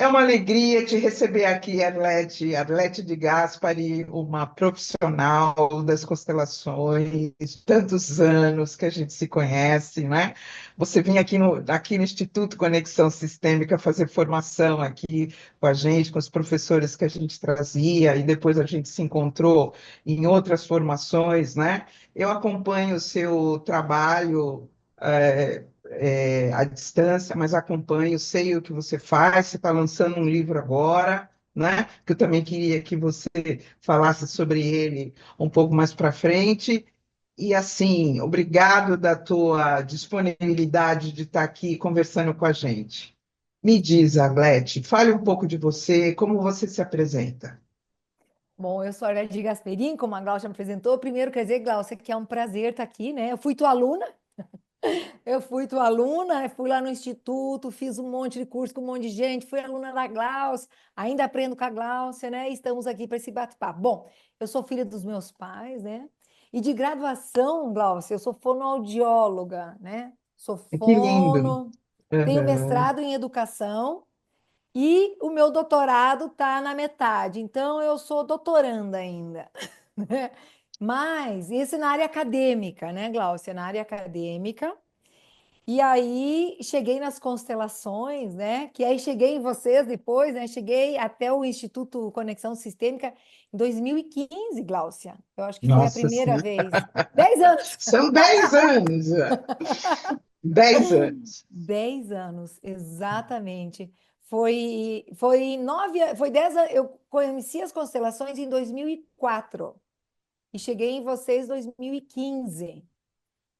É uma alegria te receber aqui, Arlete de Gaspari, uma profissional das constelações, tantos anos que a gente se conhece, né? Você vinha aqui no Instituto Conexão Sistêmica fazer formação aqui com a gente, com os professores que a gente trazia, e depois a gente se encontrou em outras formações, né? Eu acompanho o seu trabalho. À distância, mas acompanho, sei o que você faz. Você está lançando um livro agora, né? Que eu também queria que você falasse sobre ele um pouco mais para frente. E assim, obrigado da tua disponibilidade de estar aqui conversando com a gente. Me diz, Arlete, fale um pouco de você, como você se apresenta. Bom, eu sou a Arlete Gasperim, como a Glaucia me apresentou. Primeiro, quer dizer, Glaucia, que é um prazer estar aqui, né? Eu fui tua aluna, fui lá no instituto, fiz um monte de curso com um monte de gente, fui aluna da Glaucia, ainda aprendo com a Glaucia, né? E estamos aqui para esse bate-papo. Bom, eu sou filha dos meus pais, né? E de graduação, Glaucia, eu sou fonoaudióloga, né? Sou Que lindo. fono, tenho Uhum. mestrado em educação e o meu doutorado está na metade, então eu sou doutoranda ainda, né? Mas isso na área acadêmica, né, Glaucia? Na área acadêmica. E aí cheguei nas constelações, né? Que aí cheguei em vocês depois, né? Cheguei até o Instituto Conexão Sistêmica em 2015, Gláucia. Eu acho que foi a Nossa primeira Senhora, vez. 10 anos! são 10 anos, 10 anos. 10 anos, exatamente. Foi 10 anos. Eu conheci as constelações em 2004 e cheguei em vocês em 2015,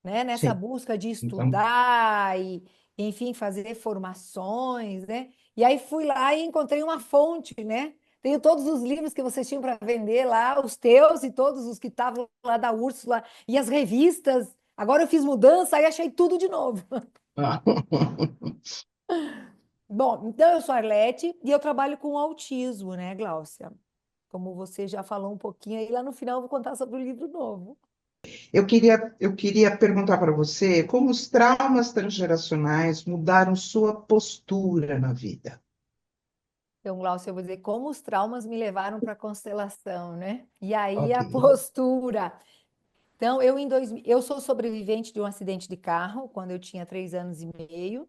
né? Nessa Sim, busca de então, estudar e, enfim, fazer formações, né? E aí fui lá e encontrei uma fonte, né? Tenho todos os livros que vocês tinham para vender lá, os teus e todos os que estavam lá da Úrsula e as revistas. Agora eu fiz mudança e achei tudo de novo. ah, Bom, então eu sou a Arlete e eu trabalho com autismo, né, Gláucia? Como você já falou um pouquinho aí, lá no final eu vou contar sobre o livro novo. eu queria perguntar para você como os traumas transgeracionais mudaram sua postura na vida. Então, Glaucia, eu vou dizer como os traumas me levaram para a constelação, né? E aí Ok. a postura. Então, eu sou sobrevivente de um acidente de carro quando eu tinha 3 anos e meio,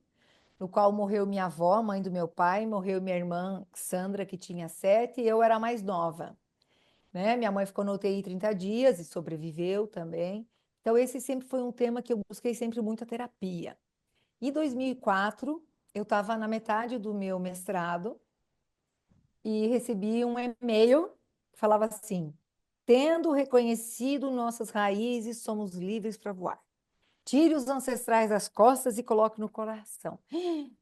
no qual morreu minha avó, mãe do meu pai, morreu minha irmã Sandra, que tinha 7, e eu era a mais nova, né? Minha mãe ficou no UTI 30 dias e sobreviveu também. Então, esse sempre foi um tema que eu busquei sempre muita terapia. Em 2004, eu estava na metade do meu mestrado e recebi um e-mail que falava assim: tendo reconhecido nossas raízes, somos livres para voar. Tire os ancestrais das costas e coloque no coração.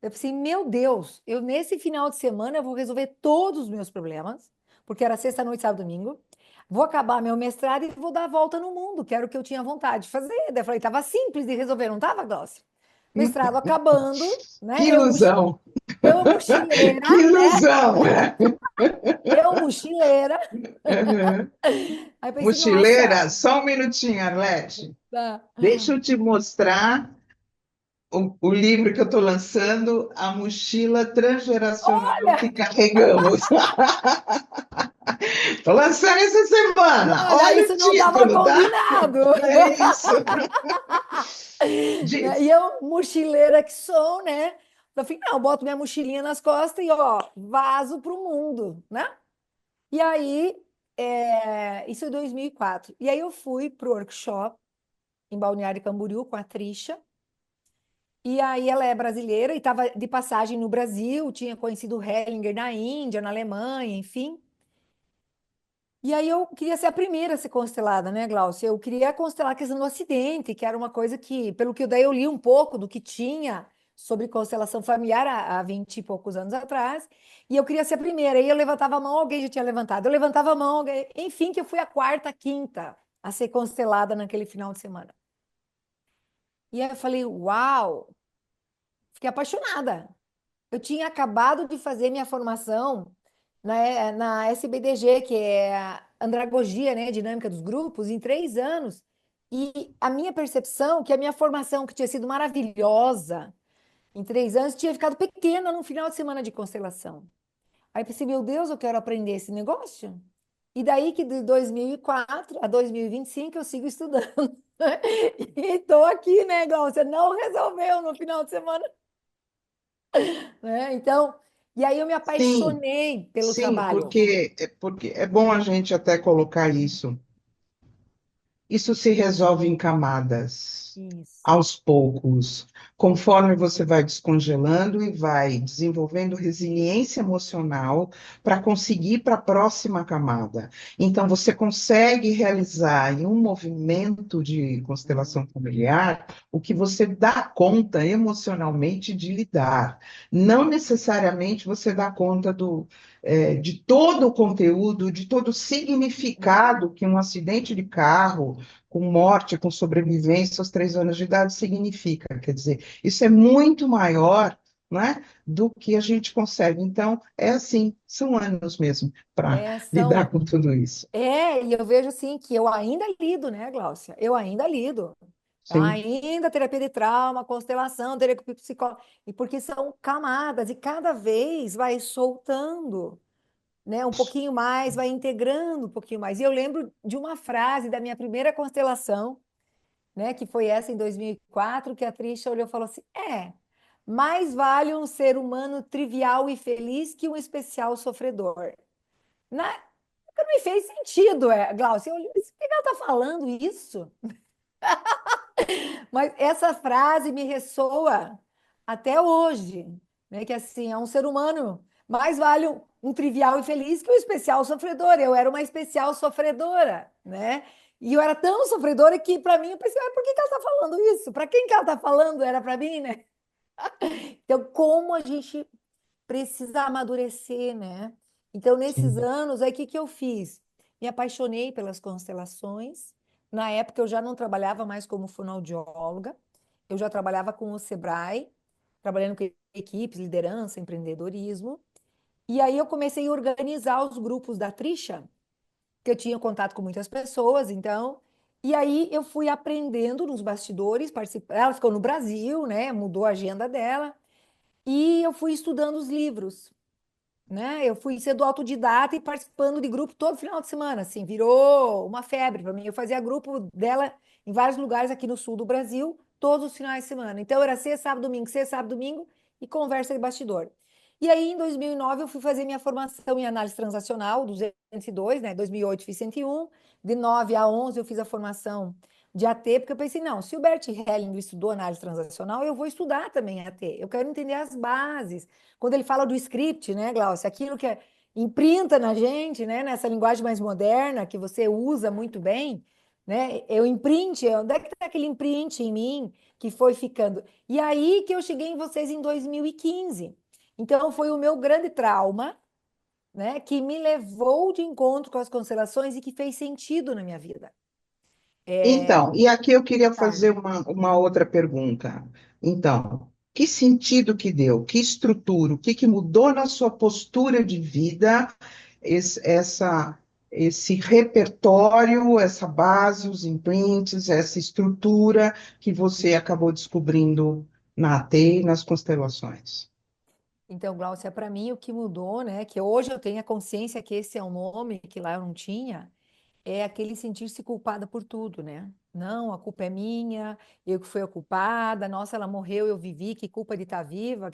Eu pensei, meu Deus, eu nesse final de semana eu vou resolver todos os meus problemas, porque era sexta, noite, sábado, domingo. Vou acabar meu mestrado e vou dar a volta no mundo, que era o que eu tinha vontade de fazer. Daí eu falei, estava simples de resolver, não estava, Glaucia? Mestrado acabando, Que né? ilusão! Eu mochileira, Que né? ilusão! Eu mochileira. Uhum. Aí pensei, Mochileira, nossa, só um minutinho, Arlete. tá. Deixa eu te mostrar o livro que eu estou lançando, A Mochila Transgeracional que Olha, Carregamos. Estou lançando essa semana. olha, Olha isso o não estava título, tá? combinado. É isso. Né? Diz. E eu, mochileira que sou, né? No final, boto minha mochilinha nas costas e, ó, vazo para o mundo, né? E aí, isso em 2004. E aí eu fui para o workshop em Balneário Camboriú com a Trisha. E aí ela é brasileira e estava de passagem no Brasil, tinha conhecido o Hellinger na Índia, na Alemanha, enfim. E aí eu queria ser a primeira a ser constelada, né, Glaucia? Eu queria constelar a questão do acidente, que era uma coisa que, pelo que daí eu li um pouco do que tinha sobre constelação familiar há 20 e poucos anos atrás, e eu queria ser a primeira. Aí eu levantava a mão, alguém já tinha levantado. Eu levantava a mão, enfim, que eu fui a quarta, a quinta a ser constelada naquele final de semana. E aí eu falei, uau, fiquei apaixonada. Eu tinha acabado de fazer minha formação na SBDG, que é a andragogia, né, dinâmica dos grupos, em 3 anos. E a minha percepção, que a minha formação, que tinha sido maravilhosa em 3 anos, tinha ficado pequena no final de semana de constelação. Aí pensei, meu Deus, eu quero aprender esse negócio. E daí que de 2004 a 2025 eu sigo estudando. E estou aqui, né, Glaucia? Não resolveu no final de semana, né? Então, e aí eu me Sim, apaixonei pelo sim, trabalho. porque é bom a gente até colocar isso. Isso se resolve em camadas, Isso. aos poucos, conforme você vai descongelando e vai desenvolvendo resiliência emocional para conseguir para a próxima camada. Então, você consegue realizar em um movimento de constelação familiar o que você dá conta emocionalmente de lidar. Não necessariamente você dá conta de todo o conteúdo, de todo o significado que um acidente de carro com morte, com sobrevivência aos 3 anos de idade significa. Quer dizer, isso é muito maior, né, do que a gente consegue. Então, é assim, são anos mesmo para É, lidar são. com tudo isso. É, e eu vejo assim que eu ainda lido, né, Gláucia? Eu ainda lido. Sim. Ainda terapia de trauma, constelação, terapia psicológica. E porque são camadas, e cada vez vai soltando, né? Um pouquinho mais, vai integrando um pouquinho mais. E eu lembro de uma frase da minha primeira constelação, né? Que foi essa em 2004, que a Trisha olhou e falou assim: mais vale um ser humano trivial e feliz que um especial sofredor. Na... Não me fez sentido, Glaucia. Eu olhei, por que ela está falando isso? Mas essa frase me ressoa até hoje, né? Que assim, é um ser humano. Mais vale um trivial e feliz que um especial sofredor. Eu era uma especial sofredora, né? E eu era tão sofredora que, para mim, eu pensei, por que ela está falando isso? Para quem que ela está falando? Era para mim, né? Então, como a gente precisa amadurecer, né? Então, nesses Sim. anos, aí o que que eu fiz? Me apaixonei pelas constelações. Na época, eu já não trabalhava mais como fonoaudióloga, eu já trabalhava com o Sebrae, trabalhando com equipes, liderança, empreendedorismo. E aí eu comecei a organizar os grupos da Trisha, que eu tinha contato com muitas pessoas, então. E aí eu fui aprendendo nos bastidores, ela ficou no Brasil, né? Mudou a agenda dela. E eu fui estudando os livros, né? Eu fui sendo autodidata e participando de grupo todo final de semana, assim, virou uma febre para mim. Eu fazia grupo dela em vários lugares aqui no sul do Brasil, todos os finais de semana. Então era sexta, sábado, domingo e conversa de bastidor. E aí, em 2009, eu fui fazer minha formação em análise transacional, 202, né? 2008 fiz 101, de 9 a 11 eu fiz a formação de AT, porque eu pensei, não, se o Bert Hellinger estudou análise transacional, eu vou estudar também AT. Eu quero entender as bases, quando ele fala do script, né, Glaucia, aquilo que imprinta na gente, né, nessa linguagem mais moderna, que você usa muito bem, né, eu imprint, onde é que está aquele imprint em mim que foi ficando? E aí que eu cheguei em vocês em 2015. Então, foi o meu grande trauma, né, que me levou de encontro com as constelações e que fez sentido na minha vida. É, Então, e aqui eu queria tá. fazer uma outra pergunta. Então, que sentido que deu? Que estrutura? O que que mudou na sua postura de vida? Esse repertório, essa base, os imprints, essa estrutura que você acabou descobrindo na AT e nas constelações. Então, Glaucia, para mim, o que mudou, né, que hoje eu tenho a consciência que esse é um nome que lá eu não tinha, é aquele sentir-se culpada por tudo, né? Não, a culpa é minha, eu que fui a culpada, nossa, ela morreu, eu vivi, que culpa de estar viva,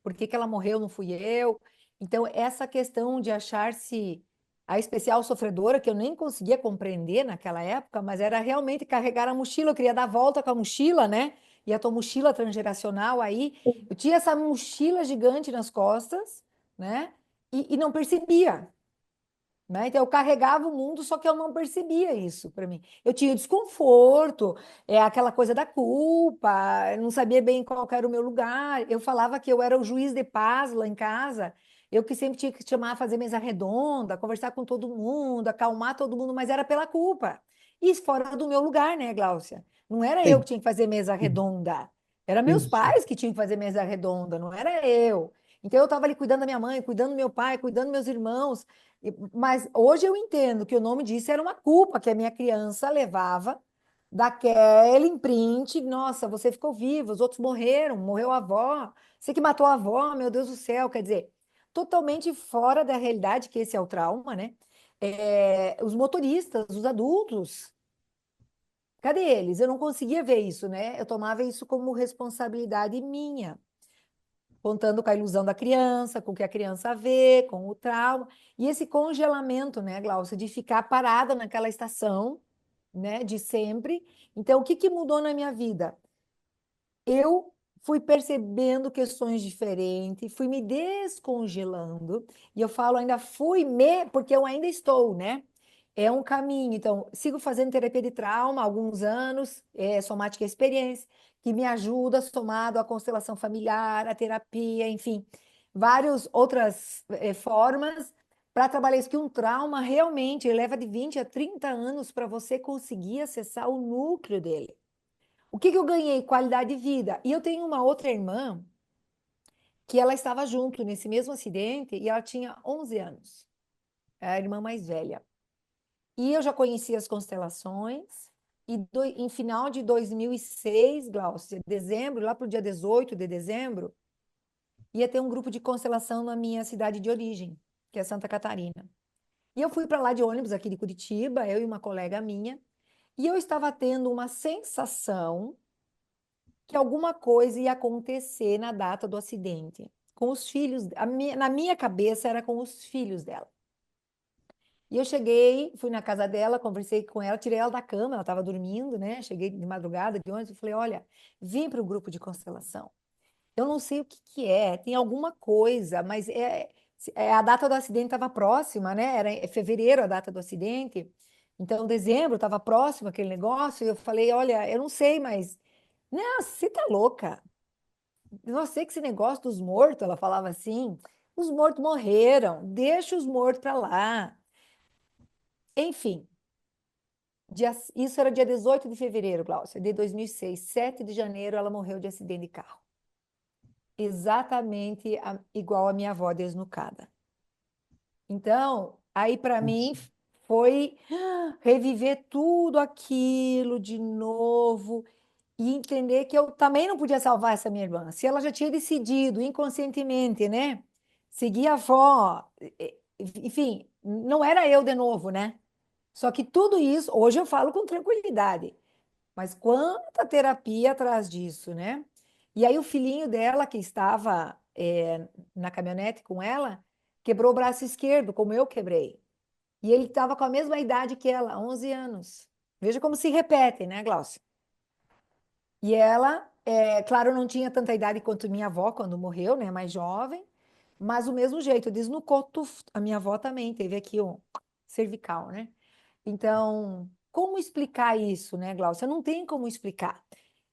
por que que ela morreu, não fui eu? Então, essa questão de achar-se a especial sofredora, que eu nem conseguia compreender naquela época, mas era realmente carregar a mochila, eu queria dar a volta com a mochila, né? E a tua mochila transgeracional aí, eu tinha essa mochila gigante nas costas, né? E não percebia, né? Então eu carregava o mundo, só que eu não percebia isso para mim. Eu tinha desconforto, aquela coisa da culpa, eu não sabia bem qual era o meu lugar. Eu falava que eu era o juiz de paz lá em casa, eu que sempre tinha que chamar, fazer mesa redonda, conversar com todo mundo, acalmar todo mundo, mas era pela culpa. E fora do meu lugar, né, Gláucia? Não era eu que Sim, tinha que fazer mesa redonda, era meus isso. pais que tinham que fazer mesa redonda, não era eu. Então eu estava ali cuidando da minha mãe, cuidando do meu pai, cuidando dos meus irmãos. Mas hoje eu entendo que o nome disso era uma culpa que a minha criança levava daquele imprint. Nossa, você ficou vivo, os outros morreram, morreu a avó, você que matou a avó, meu Deus do céu. Quer dizer, totalmente fora da realidade, que esse é o trauma, né? Os motoristas, os adultos, cadê eles? Eu não conseguia ver isso, né? Eu tomava isso como responsabilidade minha, contando com a ilusão da criança, com o que a criança vê, com o trauma. E esse congelamento, né, Glaucia, de ficar parada naquela estação, né, de sempre. Então, o que que mudou na minha vida? Eu fui percebendo questões diferentes, fui me descongelando, e eu falo ainda porque eu ainda estou, né? É um caminho. Então, sigo fazendo terapia de trauma há alguns anos, somática experiência, que me ajuda, somado à constelação familiar, à terapia, enfim, várias outras formas para trabalhar isso, que um trauma realmente leva de 20 a 30 anos para você conseguir acessar o núcleo dele. O que que eu ganhei? Qualidade de vida. E eu tenho uma outra irmã que ela estava junto nesse mesmo acidente e ela tinha 11 anos. É a irmã mais velha. E eu já conhecia as constelações. E em final de 2006, Glaucia, dezembro, lá para o dia 18 de dezembro, ia ter um grupo de constelação na minha cidade de origem, que é Santa Catarina. E eu fui para lá de ônibus aqui de Curitiba, eu e uma colega minha, e eu estava tendo uma sensação que alguma coisa ia acontecer na data do acidente. Com os filhos, na minha cabeça era com os filhos dela. E eu cheguei, fui na casa dela, conversei com ela, tirei ela da cama, ela estava dormindo, né? Cheguei de madrugada, de ônibus, e falei: olha, vim para o grupo de constelação. Eu não sei o que que é, tem alguma coisa, mas a data do acidente estava próxima, né? Era em fevereiro a data do acidente. Então, dezembro estava próximo aquele negócio, e eu falei: olha, eu não sei, mas. Não, você tá louca. Eu sei que esse negócio dos mortos, ela falava assim, os mortos morreram, deixa os mortos para lá. Enfim, isso era dia 18 de fevereiro, Glaucia, de 2006. 7 de janeiro ela morreu de acidente de carro. Exatamente igual a minha avó desnucada. Então, aí para mim foi reviver tudo aquilo de novo e entender que eu também não podia salvar essa minha irmã. Se ela já tinha decidido inconscientemente, né, seguir a avó, enfim, não era eu de novo, né? Só que tudo isso, hoje eu falo com tranquilidade, mas quanta terapia atrás disso, né? E aí o filhinho dela, que estava na caminhonete com ela, quebrou o braço esquerdo, como eu quebrei. E ele estava com a mesma idade que ela, 11 anos. Veja como se repete, né, Glaucia? E ela, claro, não tinha tanta idade quanto minha avó quando morreu, né? Mais jovem, mas do mesmo jeito, desnucou, tuf, a minha avó também teve aqui um cervical, né? Então, como explicar isso, né, Glaucia? Não tem como explicar.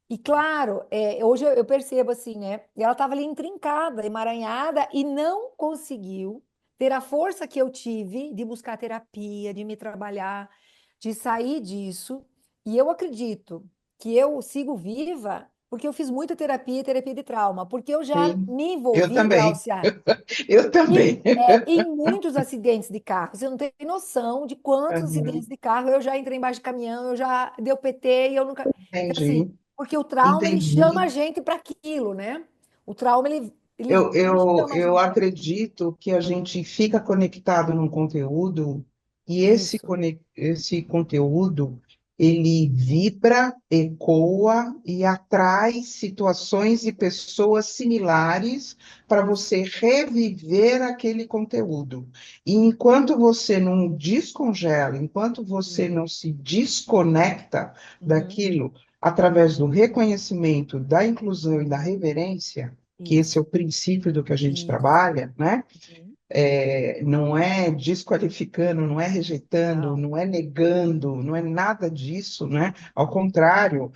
E claro, hoje eu percebo assim, né? Ela estava ali intrincada, emaranhada e não conseguiu ter a força que eu tive de buscar terapia, de me trabalhar, de sair disso. E eu acredito que eu sigo viva porque eu fiz muita terapia e terapia de trauma, porque eu já Sim, me eu envolvi, também. Glaucia, Eu em, também. em muitos acidentes de carro. Você não tem noção de quantos acidentes Uhum. de carro eu já entrei embaixo de caminhão, eu já deu PT e eu nunca. Então, assim, Entendi, porque o trauma ele chama a entendi. gente para aquilo, né? O trauma ele Eu, chama a eu gente. acredito que a gente fica conectado num conteúdo e Isso, esse conteúdo ele vibra, ecoa e atrai situações e pessoas similares para isso, você reviver aquele conteúdo. E enquanto você não descongela, enquanto você isso. não se desconecta Uhum, daquilo através do reconhecimento, da inclusão e da reverência, que esse é isso, o princípio do que a gente isso. trabalha, né? Uhum. Não é desqualificando, não é rejeitando, Não, não é negando, não é nada disso, né? Ao contrário,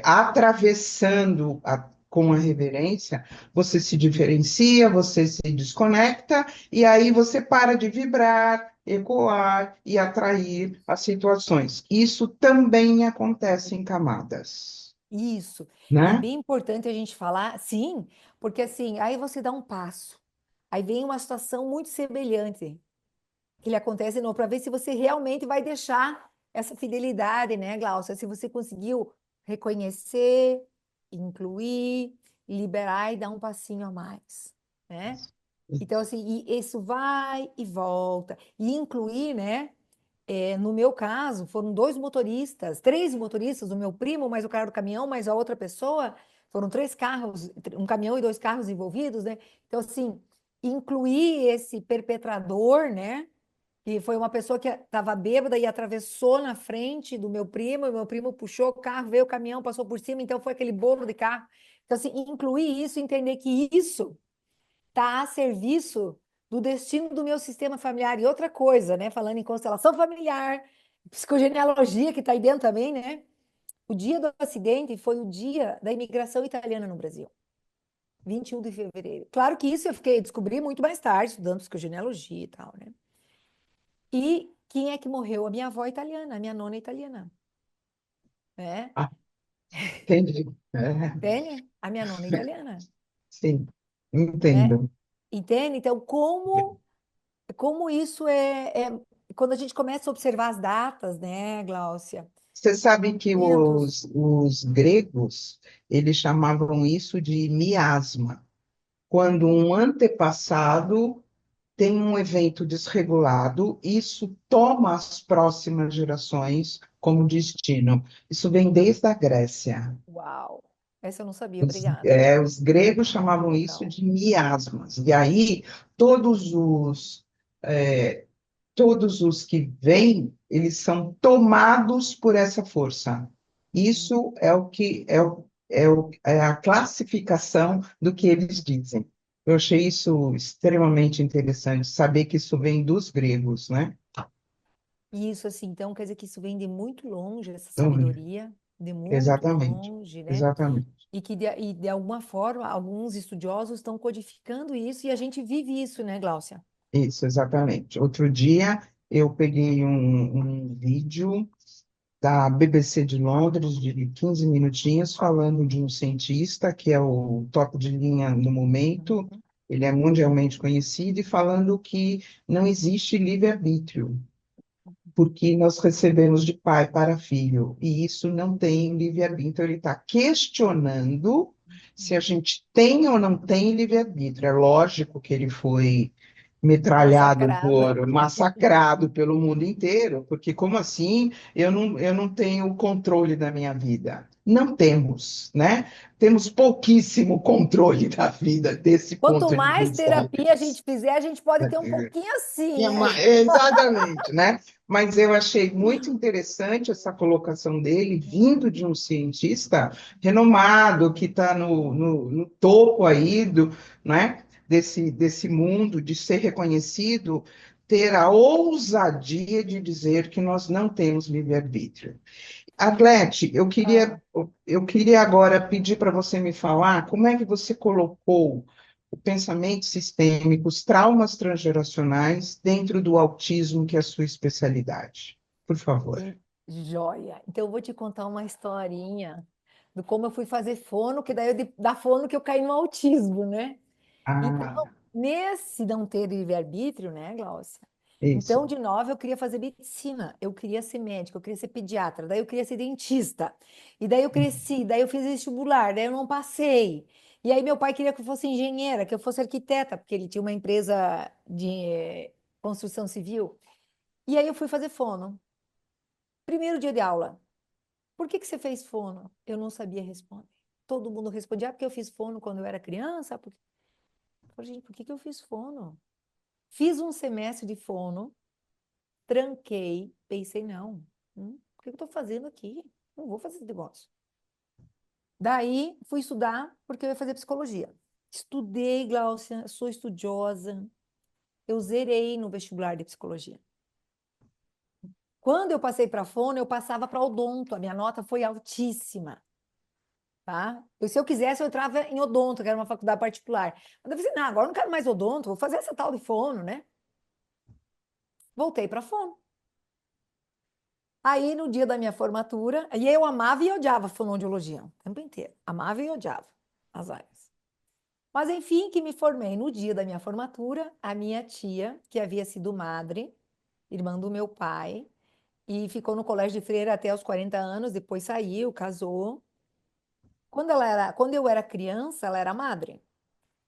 atravessando com a reverência, você se diferencia, você se desconecta, e aí você para de vibrar, ecoar e atrair as situações. Isso também acontece em camadas, isso. E é né? bem importante a gente falar, sim, porque assim, aí você dá um passo. Aí vem uma situação muito semelhante que lhe acontece de novo, para ver se você realmente vai deixar essa fidelidade, né, Glaucia? Se você conseguiu reconhecer, incluir, liberar e dar um passinho a mais, né? Então, assim, e isso vai e volta. E incluir, né? No meu caso, foram dois motoristas, três motoristas, o meu primo, mais o cara do caminhão, mais a outra pessoa. Foram três carros, um caminhão e dois carros envolvidos, né? Então, assim, incluir esse perpetrador, né? Que foi uma pessoa que estava bêbada e atravessou na frente do meu primo, e meu primo puxou o carro, veio o caminhão, passou por cima, então foi aquele bolo de carro. Então, assim, incluir isso, entender que isso está a serviço do destino do meu sistema familiar. E outra coisa, né? Falando em constelação familiar, psicogenealogia, que está aí dentro também, né? O dia do acidente foi o dia da imigração italiana no Brasil, 21 de fevereiro. Claro que isso eu fiquei descobri muito mais tarde, estudando psicogenealogia e tal, né? E quem é que morreu? A minha avó italiana, a minha nona italiana, né? Ah, entendi. É, Entende? A minha nona italiana, sim, né? entendo. Entende? Então, como isso quando a gente começa a observar as datas, né, Gláucia? Você sabe que Eventos. os gregos, eles chamavam isso de miasma, quando Uhum. um antepassado tem um evento desregulado, isso toma as próximas gerações como destino. Isso vem desde a Grécia. Uau! Essa eu não sabia, obrigada. Os gregos Muito chamavam isso legal. de miasmas. E aí, todos os, é, todos os que vêm, eles são tomados por essa força. Uhum. Isso é o que é a classificação do que eles dizem. Eu achei isso extremamente interessante, saber que isso vem dos gregos, né? Isso, assim, então quer dizer que isso vem de muito longe, essa Então, sabedoria, de muito exatamente, longe, né? exatamente, E de alguma forma, alguns estudiosos estão codificando isso e a gente vive isso, né, Gláucia? isso, exatamente. Outro dia eu peguei um vídeo da BBC de Londres, de 15 minutinhos, falando de um cientista que é o top de linha no momento, Uhum. ele é mundialmente conhecido, e falando que não existe livre-arbítrio, porque nós recebemos de pai para filho, e isso não tem livre-arbítrio. Ele está questionando se a gente tem ou não tem livre-arbítrio. É lógico que ele foi Massacrado. massacrado pelo mundo inteiro, porque como assim eu não tenho controle da minha vida? Não temos, né? Temos pouquíssimo controle da vida desse Quanto ponto de mais vista. terapia a gente fizer, a gente pode ter um pouquinho assim, né, Ju? Exatamente, né? Mas eu achei muito interessante essa colocação dele, vindo de um cientista renomado, que está no topo aí né, desse mundo, de ser reconhecido, ter a ousadia de dizer que nós não temos livre-arbítrio. Arlete, Ah, eu queria agora pedir para você me falar como é que você colocou o pensamento sistêmico, os traumas transgeracionais dentro do autismo, que é a sua especialidade. Por favor. joia. Então, eu vou te contar uma historinha do como eu fui fazer fono, que daí da fono que eu caí no autismo, né? Então, Ah, nesse não ter livre-arbítrio, né, Glaucia? Então, isso. de nova, eu queria fazer medicina, eu queria ser médica, eu queria ser pediatra, daí eu queria ser dentista. E daí eu cresci, daí eu fiz vestibular, daí eu não passei. E aí meu pai queria que eu fosse engenheira, que eu fosse arquiteta, porque ele tinha uma empresa de construção civil. E aí eu fui fazer fono. Primeiro dia de aula. Por que que você fez fono? Eu não sabia responder. Todo mundo respondia, porque eu fiz fono quando eu era criança. Eu falei, gente, por que que eu fiz fono? Fiz um semestre de fono, tranquei, pensei, não, o que eu estou fazendo aqui? Não vou fazer esse negócio. Daí fui estudar, porque eu ia fazer psicologia. Estudei, Glaucia, sou estudiosa. Eu zerei no vestibular de psicologia. Quando eu passei para fono, eu passava para odonto. A minha nota foi altíssima, tá? Se eu quisesse, eu entrava em odonto, que era uma faculdade particular. Mas eu falei, assim, não, agora eu não quero mais odonto, vou fazer essa tal de fono, né? Voltei para fono. Aí, no dia da minha formatura, e eu amava e odiava fonoaudiologia, o tempo inteiro. Amava e odiava as áreas. Mas, enfim, que me formei no dia da minha formatura, a minha tia, que havia sido madre, irmã do meu pai, e ficou no colégio de freira até os 40 anos, depois saiu, casou. Quando eu era criança, ela era madre.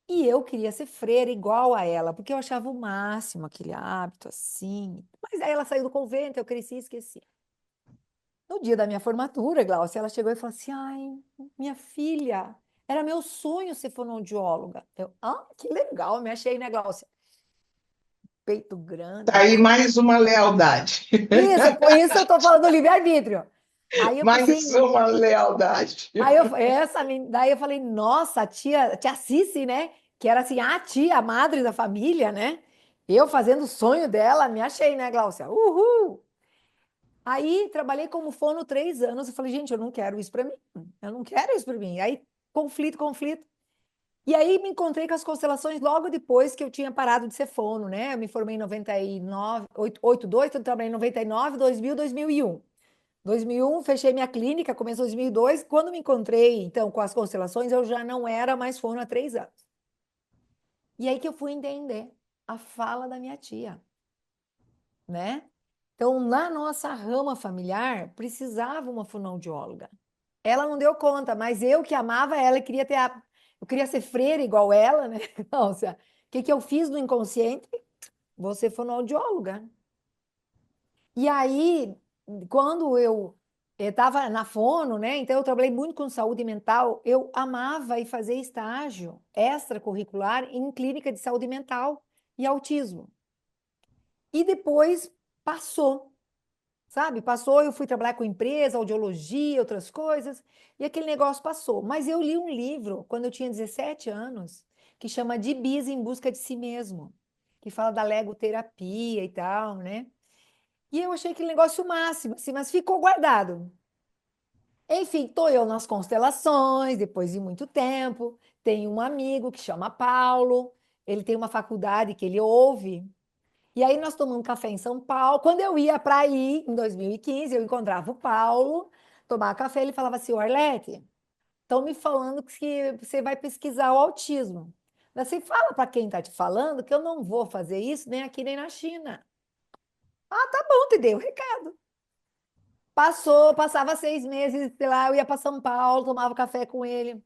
E eu queria ser freira igual a ela, porque eu achava o máximo aquele hábito assim. Mas aí ela saiu do convento, eu cresci e esqueci. No dia da minha formatura, Glaucia, ela chegou e falou assim: Ai, minha filha, era meu sonho ser fonoaudióloga. Que legal, me achei, né, Glaucia? Peito grande. Tá aí mais uma lealdade. Isso, por isso eu tô falando do livre-arbítrio. Aí eu pensei, Mais uma lealdade. daí eu falei, nossa, a tia Cici, né? Que era assim, a tia, a madre da família, né? Eu fazendo o sonho dela, me achei, né, Glaucia? Uhul! Aí trabalhei como fono 3 anos. Eu falei, gente, eu não quero isso para mim. Eu não quero isso para mim. Aí, conflito, conflito. E aí me encontrei com as constelações logo depois que eu tinha parado de ser fono, né? Eu me formei em 99, 82, então eu trabalhei em 99, 2000, 2001. 2001, fechei minha clínica, começou 2002. Quando me encontrei, então, com as constelações, eu já não era mais fono há 3 anos. E aí que eu fui entender a fala da minha tia, né? Então, na nossa rama familiar, precisava uma fonoaudióloga. Ela não deu conta, mas eu que amava ela e queria eu queria ser freira igual ela, né? Nossa, o que que eu fiz no inconsciente? Vou ser fonoaudióloga. E aí, quando eu estava na fono, né? Então eu trabalhei muito com saúde mental. Eu amava ir fazer estágio extracurricular em clínica de saúde mental e autismo. E depois passou. Sabe? Passou, eu fui trabalhar com empresa, audiologia, outras coisas, e aquele negócio passou. Mas eu li um livro quando eu tinha 17 anos, que chama De Bis em Busca de Si Mesmo, que fala da legoterapia e tal, né? E eu achei aquele negócio o máximo, assim, mas ficou guardado. Enfim, tô eu nas constelações, depois de muito tempo. Tenho um amigo que chama Paulo, ele tem uma faculdade que ele ouve. E aí nós tomamos café em São Paulo. Quando eu ia para aí, em 2015, eu encontrava o Paulo, tomava café, ele falava assim, Arlete, estão me falando que você vai pesquisar o autismo. Você fala para quem está te falando que eu não vou fazer isso nem aqui nem na China. Ah, tá bom, te dei o recado. Passava 6 meses, sei lá, eu ia para São Paulo, tomava café com ele.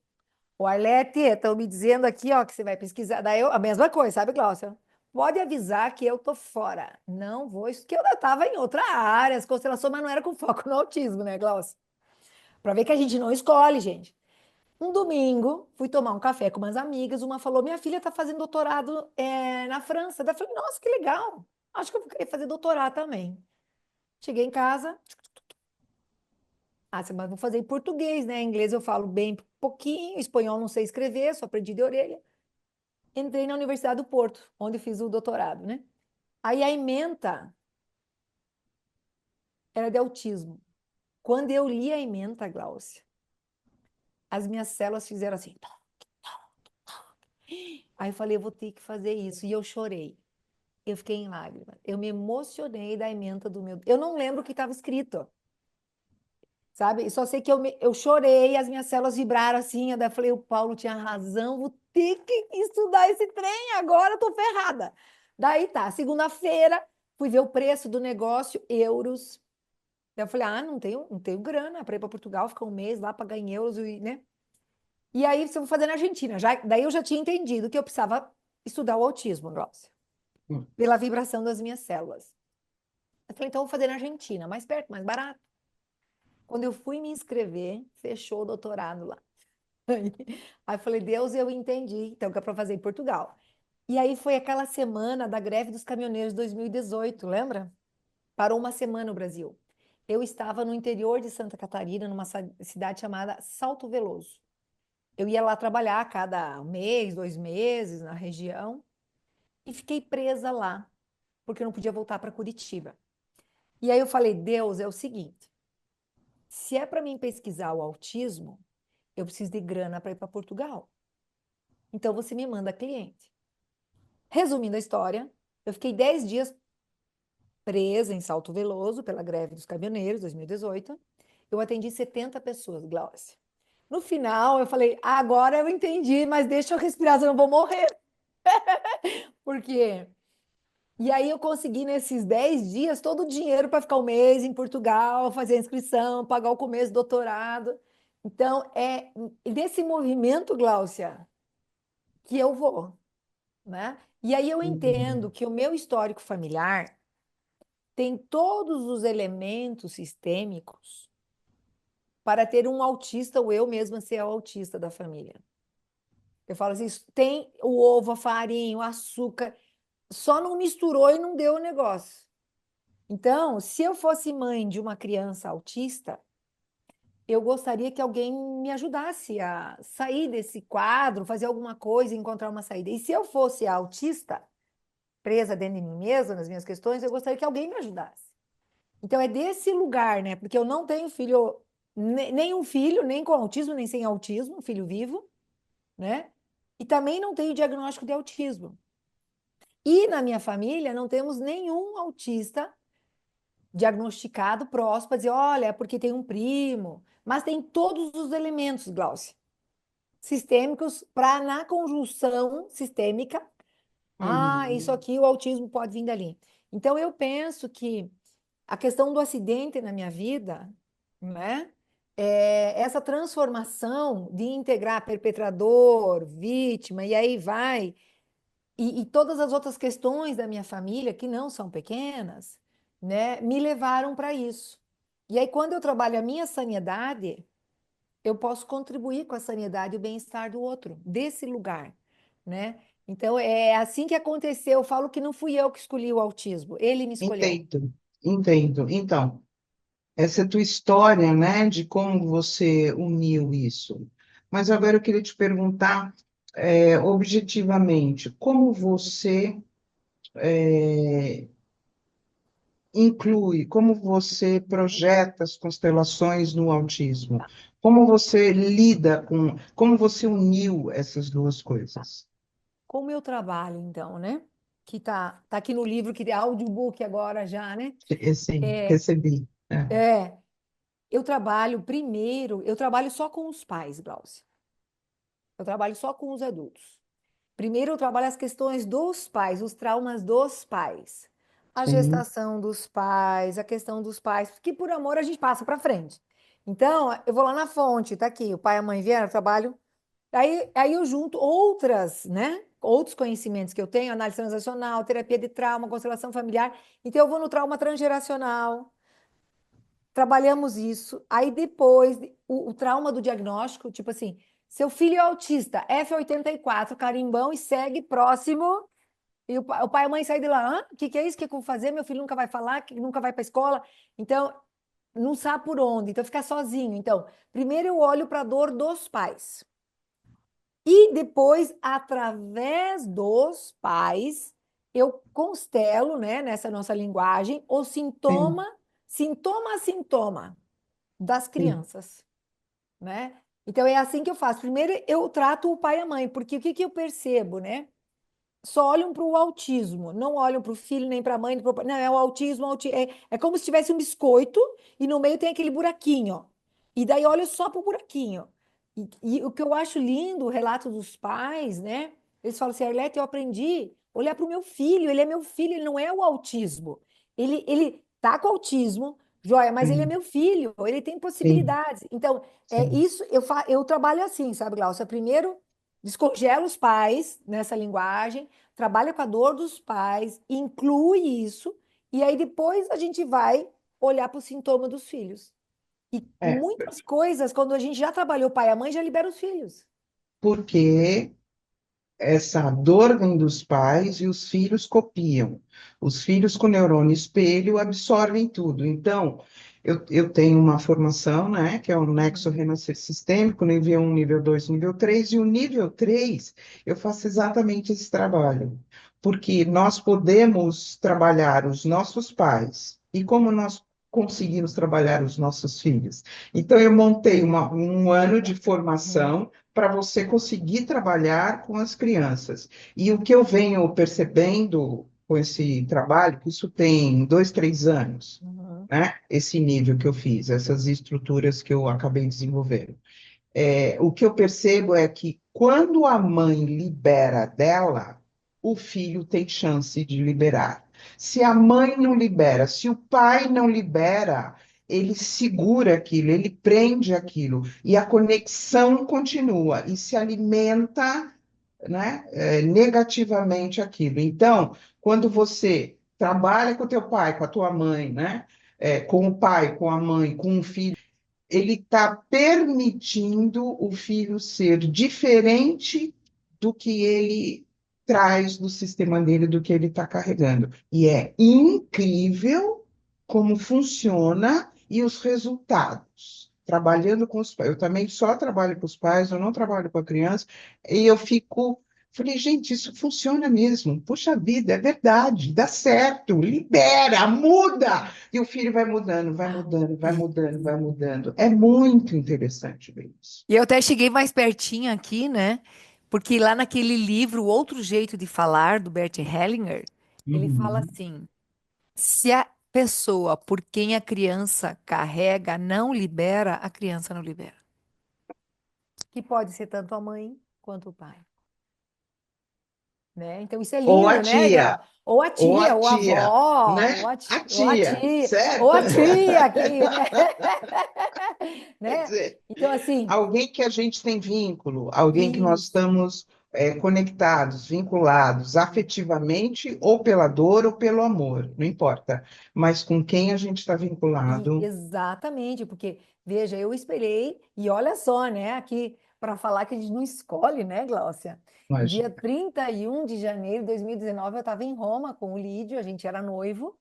O Arlete, estão me dizendo aqui, ó, que você vai pesquisar. Daí eu, a mesma coisa, sabe, Glaucia? Pode avisar que eu tô fora. Não vou, isso que eu estava em outra área, as constelações, mas não era com foco no autismo, né, Glaucia? Para ver que a gente não escolhe, gente. Um domingo, fui tomar um café com umas amigas, uma falou: minha filha está fazendo doutorado na França. Daí eu falei: nossa, que legal. Acho que eu vou querer fazer doutorado também. Cheguei em casa, mas vou fazer em português, né? Em inglês eu falo bem pouquinho, espanhol não sei escrever, só aprendi de orelha. Entrei na Universidade do Porto, onde fiz o doutorado, né? Aí a ementa era de autismo. Quando eu li a ementa, Glaucia, as minhas células fizeram assim. Aí eu falei, eu vou ter que fazer isso. E eu chorei. Eu fiquei em lágrimas. Eu me emocionei da ementa do meu. Eu não lembro o que estava escrito, sabe? Só sei que eu chorei, as minhas células vibraram assim. Daí eu falei, o Paulo tinha razão, vou ter que estudar esse trem agora, eu tô ferrada. Daí tá, segunda-feira, fui ver o preço do negócio, euros. Daí eu falei, não tenho grana para ir para Portugal, ficar um mês lá, pagar em euros, né? E aí, você vai fazer na Argentina. Daí eu já tinha entendido que eu precisava estudar o autismo, Glaucia, pela vibração das minhas células. Eu falei, então eu vou fazer na Argentina, mais perto, mais barato. Quando eu fui me inscrever, fechou o doutorado lá. Aí eu falei, Deus, eu entendi, então que é para fazer em Portugal. E aí foi aquela semana da greve dos caminhoneiros de 2018, lembra? Parou uma semana o Brasil. Eu estava no interior de Santa Catarina, numa cidade chamada Salto Veloso. Eu ia lá trabalhar a cada mês, 2 meses na região e fiquei presa lá, porque eu não podia voltar para Curitiba. E aí eu falei, Deus, é o seguinte, se é para mim pesquisar o autismo, eu preciso de grana para ir para Portugal. Então você me manda cliente. Resumindo a história, eu fiquei 10 dias presa em Salto Veloso pela greve dos caminhoneiros, 2018. Eu atendi 70 pessoas, Glaucia. No final, eu falei, agora eu entendi, mas deixa eu respirar, senão eu vou morrer. Por quê? E aí eu consegui, nesses 10 dias, todo o dinheiro para ficar um mês em Portugal, fazer a inscrição, pagar o começo do doutorado. Então, é desse movimento, Gláucia, que eu vou, né? E aí eu entendo Uhum. que o meu histórico familiar tem todos os elementos sistêmicos para ter um autista ou eu mesma ser a autista da família. Eu falo assim, tem o ovo, a farinha, o açúcar, só não misturou e não deu o negócio. Então, se eu fosse mãe de uma criança autista, eu gostaria que alguém me ajudasse a sair desse quadro, fazer alguma coisa, encontrar uma saída. E se eu fosse autista, presa dentro de mim mesma, nas minhas questões, eu gostaria que alguém me ajudasse. Então, é desse lugar, né? Porque eu não tenho filho, nem um filho, nem com autismo, nem sem autismo, um filho vivo, né? E também não tenho diagnóstico de autismo. E na minha família não temos nenhum autista diagnosticado próximo para dizer, olha, é porque tem um primo. Mas tem todos os elementos, Glaucia, sistêmicos para na conjunção sistêmica, isso Uhum. aqui, o autismo pode vir dali. Então eu penso que a questão do acidente na minha vida, né? Essa transformação de integrar perpetrador, vítima, e aí vai, e todas as outras questões da minha família, que não são pequenas, né, me levaram para isso. E aí, quando eu trabalho a minha sanidade, eu posso contribuir com a sanidade e o bem-estar do outro, desse lugar, né? Então, é assim que aconteceu. Eu falo que não fui eu que escolhi o autismo, ele me escolheu. Entendo, entendo. Então, essa é a tua história, né, de como você uniu isso. Mas agora eu queria te perguntar, objetivamente, como você inclui, como você projeta as constelações no autismo? Como você lida com, como você uniu essas duas coisas? Com o meu trabalho, então, né? Que tá aqui no livro, que é audiobook agora já, né? Sim, É, recebi. É, é, eu trabalho primeiro, eu trabalho só com os pais, Glaucia. Eu trabalho só com os adultos. Primeiro, eu trabalho as questões dos pais, os traumas dos pais. A sim, gestação dos pais, a questão dos pais, que por amor a gente passa para frente. Então, eu vou lá na fonte, tá aqui, o pai e a mãe vieram, eu trabalho. Aí eu junto outras, né? Outros conhecimentos que eu tenho, análise transacional, terapia de trauma, constelação familiar. Então, eu vou no trauma transgeracional, trabalhamos isso. Aí depois, o trauma do diagnóstico, tipo assim, seu filho é autista, F84, carimbão e segue próximo. E o pai e a mãe saem de lá, o que é isso? O que eu vou fazer? Meu filho nunca vai falar, que nunca vai para a escola. Então, não sabe por onde. Então, fica sozinho. Então, primeiro eu olho para a dor dos pais. E depois, através dos pais, eu constelo, né, nessa nossa linguagem, o sim, sintoma das sim. crianças, né? Então é assim que eu faço. Primeiro eu trato o pai e a mãe, porque o que que eu percebo, né? Só olham para o autismo, não olham para o filho, nem para a mãe, nem pro pai. Não, é o autismo, é como se tivesse um biscoito e no meio tem aquele buraquinho. Ó. E daí olha só para o buraquinho. E o que eu acho lindo, o relato dos pais, né? Eles falam assim, Arlete, eu aprendi a olhar para o meu filho, ele é meu filho, ele não é o autismo. Ele tá com autismo, joia, mas ele é Sim, meu filho, ele tem sim, possibilidades. Então, sim. isso eu trabalho assim, sabe, Glaucia? Primeiro, descongela os pais nessa linguagem, trabalha com a dor dos pais, inclui isso, e aí depois a gente vai olhar para o sintoma dos filhos. E É, muitas coisas, quando a gente já trabalhou o pai e a mãe, já libera os filhos. porque essa dor vem dos pais e os filhos copiam. Os filhos com neurônio espelho absorvem tudo. Então, eu tenho uma formação, né, que é o nexo Uhum. renascer sistêmico, nível um, nível 2, nível 3, e o nível 3 eu faço exatamente esse trabalho. Porque nós podemos trabalhar os nossos pais e como nós conseguimos trabalhar os nossos filhos. Então, eu montei um ano de Uhum. formação para você conseguir trabalhar com as crianças. E o que eu venho percebendo com esse trabalho, que isso tem 2, 3 anos, Uhum. né? Esse nível que eu fiz, essas estruturas que eu acabei desenvolvendo. O que eu percebo é que quando a mãe libera dela, o filho tem chance de liberar. Se a mãe não libera, se o pai não libera, ele segura aquilo, ele prende aquilo, e a conexão continua e se alimenta né, negativamente aquilo. Então, quando você trabalha com o teu pai, com a tua mãe, né, com o pai, com a mãe, com o filho, ele está permitindo o filho ser diferente do que ele traz do sistema dele, do que ele está carregando. E é incrível como funciona e os resultados. Trabalhando com os pais. Eu também só trabalho com os pais, eu não trabalho com a criança, e eu fico. Falei, gente, isso funciona mesmo. Puxa vida, é verdade, dá certo, libera, muda. E o filho vai mudando, vai mudando, vai E, mudando, vai mudando. É muito interessante ver isso. e eu até cheguei mais pertinho aqui, né? Porque lá naquele livro, O Outro Jeito de Falar, do Bert Hellinger, ele fala Uhum. assim: se a pessoa por quem a criança carrega não libera, a criança não libera. Que pode ser tanto a mãe quanto o pai, né? Então isso é Ou a lindo, né, tia, Glau? Ou a ou a tia, ou a tia, avó, né? A tia, ou certo? a tia que, né? Quer né? dizer, Então assim, alguém que a gente tem vínculo, alguém que nós isso. estamos conectados, vinculados afetivamente, ou pela dor ou pelo amor, não importa. Mas com quem a gente está vinculado, Exatamente, porque, veja, eu esperei, e olha só, né, aqui para falar que a gente não escolhe, né, Gláucia? Dia imagina. 31 de janeiro de 2019, eu estava em Roma com o Lídio, a gente era noivo,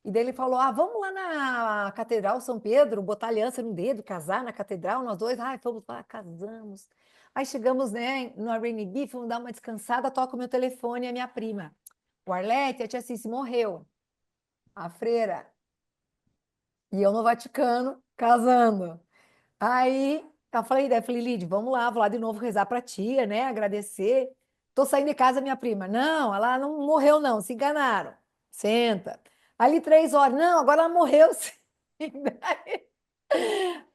e daí ele falou: ah, vamos lá na Catedral São Pedro, botar aliança no dedo, casar na catedral, nós dois, ai, fomos lá, casamos. Aí chegamos, né, no Airbnb, fomos dar uma descansada, toca o meu telefone e a minha prima. O Arlete, a tia Cici morreu, a freira. E eu no Vaticano, casando. Aí eu falei, Lid, vamos lá, vou lá de novo rezar pra tia, né? Agradecer. Tô saindo de casa, minha prima. Não, ela não morreu, não, se enganaram. Senta. Ali 3 horas. Não, agora ela morreu. Sim.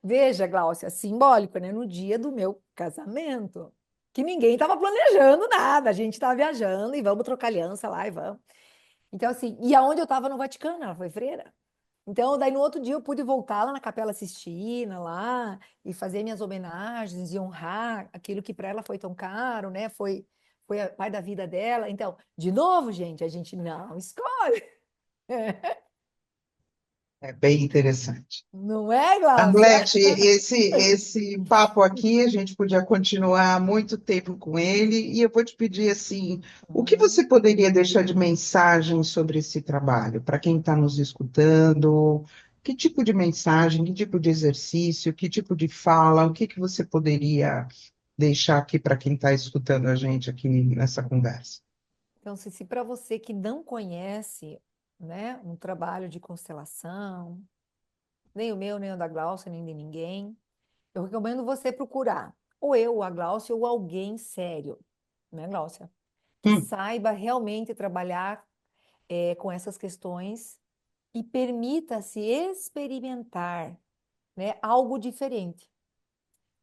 Veja, Gláucia, simbólico, né? No dia do meu casamento. Que ninguém estava planejando nada. A gente estava viajando e vamos trocar aliança lá e vamos. Então, assim, e aonde eu estava no Vaticano? Ela foi freira. Então, daí no outro dia eu pude voltar lá na Capela Sistina, lá, e fazer minhas homenagens e honrar aquilo que para ela foi tão caro, né? Foi a parte da vida dela. Então, de novo, gente, a gente não escolhe. É bem interessante. Não é, Gláucia? Arlete, esse papo aqui, a gente podia continuar muito tempo com ele, e eu vou te pedir assim, o que você poderia deixar de mensagem sobre esse trabalho, para quem está nos escutando? Que tipo de mensagem, que tipo de exercício, que tipo de fala, o que que você poderia deixar aqui para quem está escutando a gente aqui nessa conversa? Então, se para você que não conhece, né, um trabalho de constelação, nem o meu, nem o da Gláucia, nem de ninguém, eu recomendo você procurar ou eu, ou a Gláucia, ou alguém sério, né, Gláucia? Que Hum, saiba realmente trabalhar com essas questões e permita-se experimentar, né, algo diferente.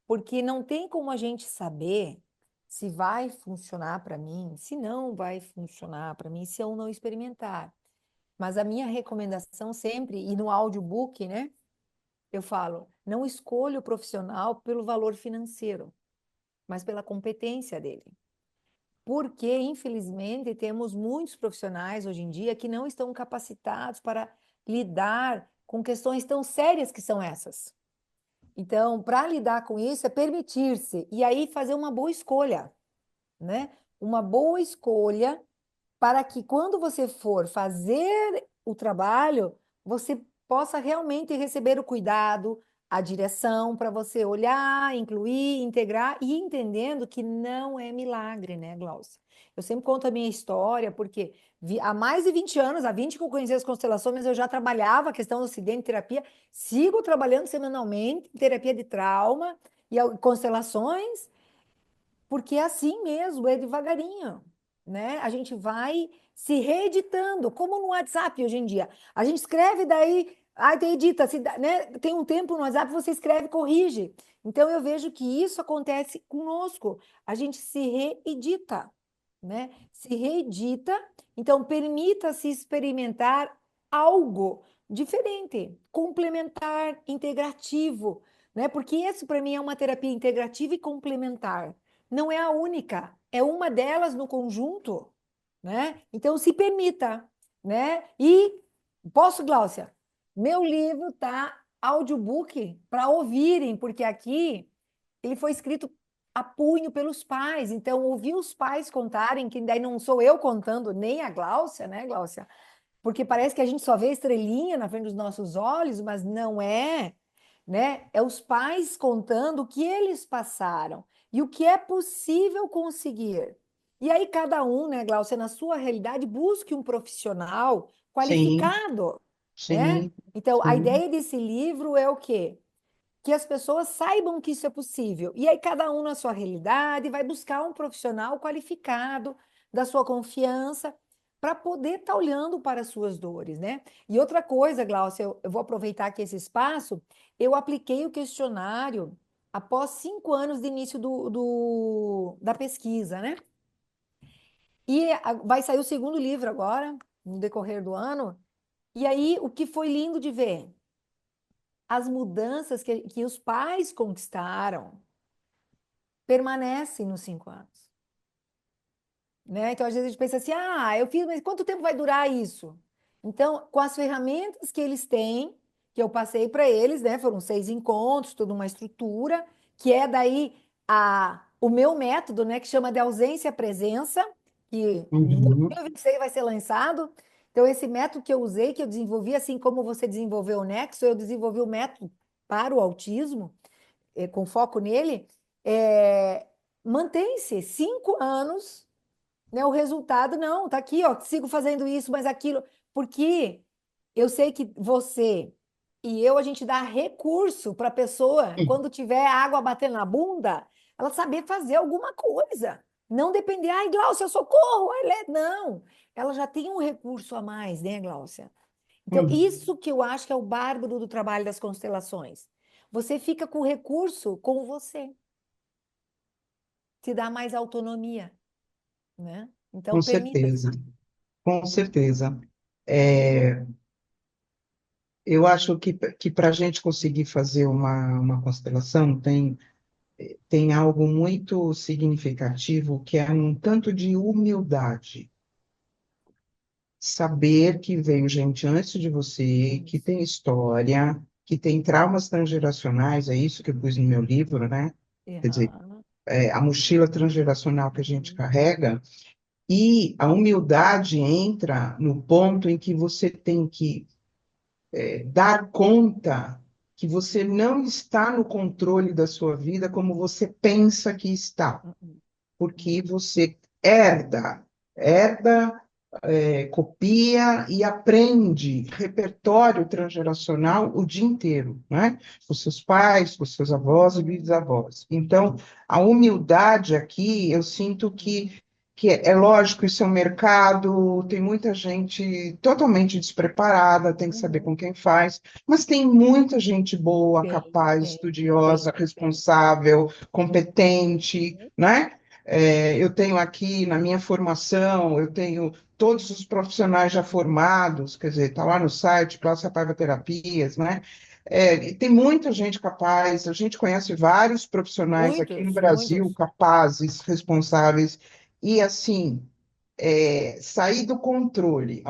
Porque não tem como a gente saber se vai funcionar para mim, se não vai funcionar para mim, se eu não experimentar. Mas a minha recomendação sempre, e no audiobook, né, eu falo, não escolha o profissional pelo valor financeiro, mas pela competência dele. Porque, infelizmente, temos muitos profissionais hoje em dia que não estão capacitados para lidar com questões tão sérias que são essas. Então, para lidar com isso, é permitir-se e aí fazer uma boa escolha, né? Uma boa escolha para que quando você for fazer o trabalho, você possa realmente receber o cuidado, a direção para você olhar, incluir, integrar e entendendo que não é milagre, né, Glaucia? Eu sempre conto a minha história, porque há mais de 20 anos, há 20 que eu conheci as constelações, mas eu já trabalhava a questão do acidente terapia, sigo trabalhando semanalmente em terapia de trauma e constelações, porque é assim mesmo, é devagarinho, né? A gente vai se reeditando, como no WhatsApp hoje em dia. A gente escreve daí, aí tem edita, né? Tem um tempo no WhatsApp, você escreve, corrige. Então eu vejo que isso acontece conosco. A gente se reedita, né? Se reedita, então permita-se experimentar algo diferente, complementar, integrativo, né? Porque isso para mim é uma terapia integrativa e complementar. Não é a única. é uma delas no conjunto, né? Então se permita, né? E posso, Gláucia, meu livro tá audiobook para ouvirem, porque aqui ele foi escrito a punho pelos pais. Então ouvir os pais contarem, que daí não sou eu contando, nem a Gláucia, né, Gláucia? Porque parece que a gente só vê estrelinha na frente dos nossos olhos, mas não é, né? É os pais contando o que eles passaram e o que é possível conseguir. E aí cada um, né, Glaucia, na sua realidade, busque um profissional Sim, qualificado, né? sim, Então, a sim. ideia desse livro é o quê? Que as pessoas saibam que isso é possível. E aí cada um na sua realidade vai buscar um profissional qualificado, da sua confiança, para poder estar olhando para as suas dores, né? E outra coisa, Glaucia, eu vou aproveitar aqui esse espaço, eu apliquei o questionário após 5 anos de início da pesquisa, né? E vai sair o segundo livro agora, no decorrer do ano. E aí, o que foi lindo de ver? As mudanças que os pais conquistaram permanecem nos 5 anos, né? Então, às vezes a gente pensa assim, eu fiz, mas quanto tempo vai durar isso? Então, com as ferramentas que eles têm, que eu passei para eles, né? Foram 6 encontros, toda uma estrutura, que é daí o meu método, né? Que chama de ausência-presença, que em Uhum. 2026 vai ser lançado. Então, esse método que eu usei, que eu desenvolvi, assim como você desenvolveu o Nexo, eu desenvolvi o método para o autismo, com foco nele, é, mantém-se 5 anos, né? O resultado, não, tá aqui, ó, sigo fazendo isso, mas aquilo, porque eu sei que você e eu, a gente dá recurso para a pessoa, quando tiver água batendo na bunda, ela saber fazer alguma coisa. Não depender, ai, Gláucia, socorro, não. Ela já tem um recurso a mais, né, Gláucia? Então, Uhum. isso que eu acho que é o bárbaro do trabalho das constelações. Você fica com o recurso com você, te dá mais autonomia, né? Então, Com permita-se. certeza, com certeza. É, eu acho que para a gente conseguir fazer uma constelação, tem algo muito significativo, que é um tanto de humildade. Saber que veio gente antes de você, que Isso. tem história, que tem traumas transgeracionais, é isso que eu pus no meu livro, né? Quer dizer, Aham. a mochila transgeracional que a gente Uhum. carrega, e a humildade entra no ponto em que você tem que dar conta que você não está no controle da sua vida como você pensa que está, Uhum. porque você herda, copia e aprende repertório transgeracional o dia inteiro, né? Com seus pais, com seus avós e bisavós. Então, a humildade aqui, eu sinto que é lógico, isso é um mercado, tem muita gente totalmente despreparada, tem que saber Uhum. com quem faz, mas tem muita gente boa, Tem, capaz, tem, estudiosa, tem, tem. responsável, competente, né? Eu tenho aqui na minha formação, eu tenho todos os profissionais já formados, quer dizer, está lá no site, Cláudia Paiva Terapias, né? E tem muita gente capaz, a gente conhece vários profissionais aqui no Muitos, Brasil muitos. capazes, responsáveis, e assim, sair do controle,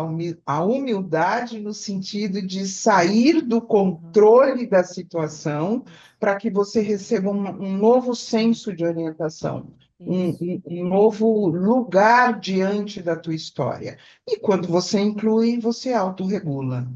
a humildade no sentido de sair do Uhum. controle da situação para que você receba um novo senso de orientação, Isso, um novo lugar diante da tua história. E quando você inclui, você autorregula.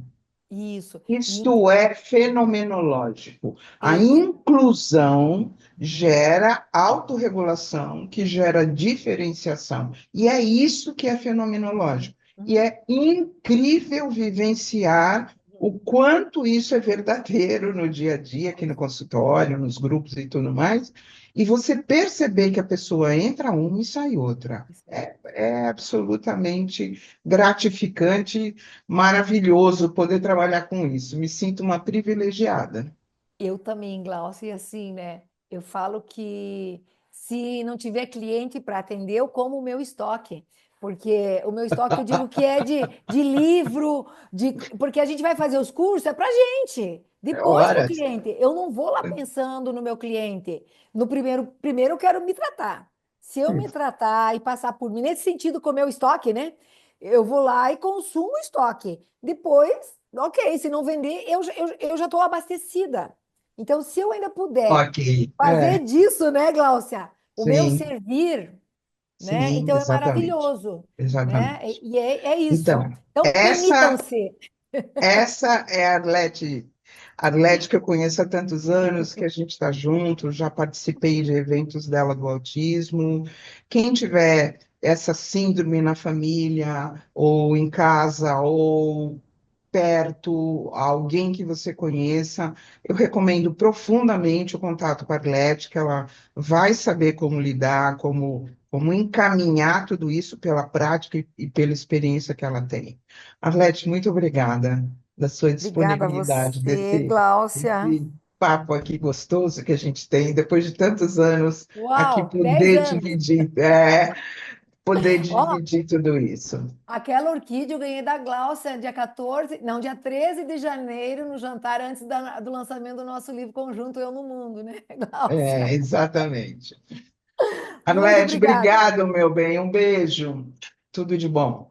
isso. E Isto é fenomenológico. A esse, inclusão uhum, gera autorregulação, que gera diferenciação. E é isso que é fenomenológico. E uhum, é incrível vivenciar o uhum. quanto isso é verdadeiro no dia a dia, aqui no consultório, nos grupos e tudo mais, e você perceber que a pessoa entra uma e sai outra. Isso aí. É absolutamente gratificante, maravilhoso poder trabalhar com isso. Me sinto uma privilegiada. Eu também, Glaucia, e assim, né? Eu falo que se não tiver cliente para atender, eu como o meu estoque. Porque o meu estoque, eu digo que é de livro, porque a gente vai fazer os cursos, é para gente, depois para o Horas. cliente. Eu não vou lá pensando no meu cliente. No primeiro eu quero me tratar. Se eu me tratar e passar por mim, nesse sentido, comer o estoque, né? Eu vou lá e consumo o estoque. Depois, ok, se não vender, eu já estou abastecida. Então, se eu ainda puder Ok, fazer disso, né, Gláucia, o meu sim, servir, né? sim, Então é exatamente, maravilhoso, né? exatamente. É isso. Então, Então, essa permitam-se. essa é a Arlete que eu conheço há tantos anos, que a gente está junto, já participei de eventos dela do autismo. Quem tiver essa síndrome na família, ou em casa, ou perto, alguém que você conheça, eu recomendo profundamente o contato com a Arlete, que ela vai saber como lidar, como encaminhar tudo isso pela prática e pela experiência que ela tem. Arlete, muito obrigada da sua Obrigada a disponibilidade, você, Gláucia. desse papo aqui gostoso que a gente tem, depois de tantos anos aqui Uau, 10 poder anos. dividir, poder Ó, dividir tudo isso. aquela orquídea eu ganhei da Gláucia dia 14, não, dia 13 de janeiro, no jantar antes do lançamento do nosso livro conjunto Eu no Mundo, né, Gláucia? Exatamente. Muito Arlete, obrigada. obrigado, meu bem. Um beijo. Tudo de bom.